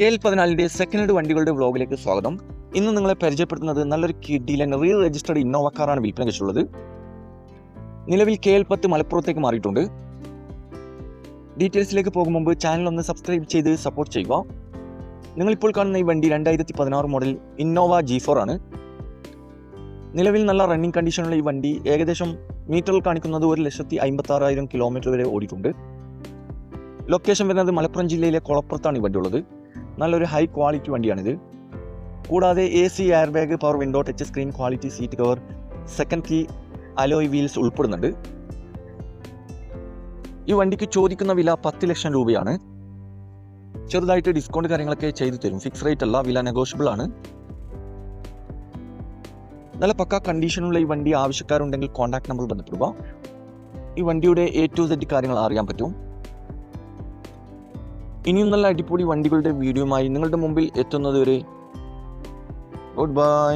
KL14 second hand വണ്ടികളുടെ വ്ലോഗിലേക്ക് സ്വാഗതം. ഇന്ന് നിങ്ങളെ പരിചയപ്പെടുത്തുന്നത് നല്ലൊരു കിഡിലൻ റീ രജിസ്റ്റർഡ് ഇന്നോവ കാറാണ് വിൽപ്പന വെച്ചുള്ളത്. നിലവിൽ KL10 മലപ്പുറത്തേക്ക് മാറിയിട്ടുണ്ട്. ഡീറ്റെയിൽസിലേക്ക് പോകും മുമ്പ് ചാനൽ ഒന്ന് സബ്സ്ക്രൈബ് ചെയ്ത് സപ്പോർട്ട് ചെയ്യുക. നിങ്ങളിപ്പോൾ കാണുന്ന ഈ വണ്ടി 2016 മോഡൽ ഇന്നോവ G4 ആണ്. നിലവിൽ നല്ല റണ്ണിങ് കണ്ടീഷനുള്ള ഈ വണ്ടി ഏകദേശം മീറ്ററിൽ കാണിക്കുന്നത് 1,56,000 കിലോമീറ്റർ വരെ ഓടിയിട്ടുണ്ട്. ലൊക്കേഷൻ വരുന്നത് മലപ്പുറം ജില്ലയിലെ കൊളപ്പുറത്താണ് ഈ വണ്ടി ഉള്ളത്. നല്ലൊരു ഹൈ ക്വാളിറ്റി വണ്ടിയാണിത്. കൂടാതെ AC, air bag, power window, touch screen, quality seat cover, second key, alloy wheels ഉൾപ്പെടുന്നുണ്ട്. ഈ വണ്ടിക്ക് ചോദിക്കുന്ന വില 10 ലക്ഷം രൂപയാണ്. ചെറുതായിട്ട് ഡിസ്കൗണ്ട് കാര്യങ്ങളൊക്കെ ചെയ്തു തരും. ഫിക്സ് റേറ്റ് അല്ല, വില നെഗോഷ്യബിൾ ആണ്. നല്ല പക്ക കണ്ടീഷനുള്ള ഈ വണ്ടി ആവശ്യക്കാരുണ്ടെങ്കിൽ കോൺടാക്ട് നമ്പർ ബന്ധപ്പെടുക. ഈ വണ്ടിയുടെ A to Z കാര്യങ്ങൾ അറിയാൻ പറ്റും. ഇനിയും നല്ല അടിപൊളി വണ്ടികളുടെ വീഡിയോയുമായി നിങ്ങളുടെ മുമ്പിൽ എത്തുന്നതുവരെ ഗുഡ് ബൈ.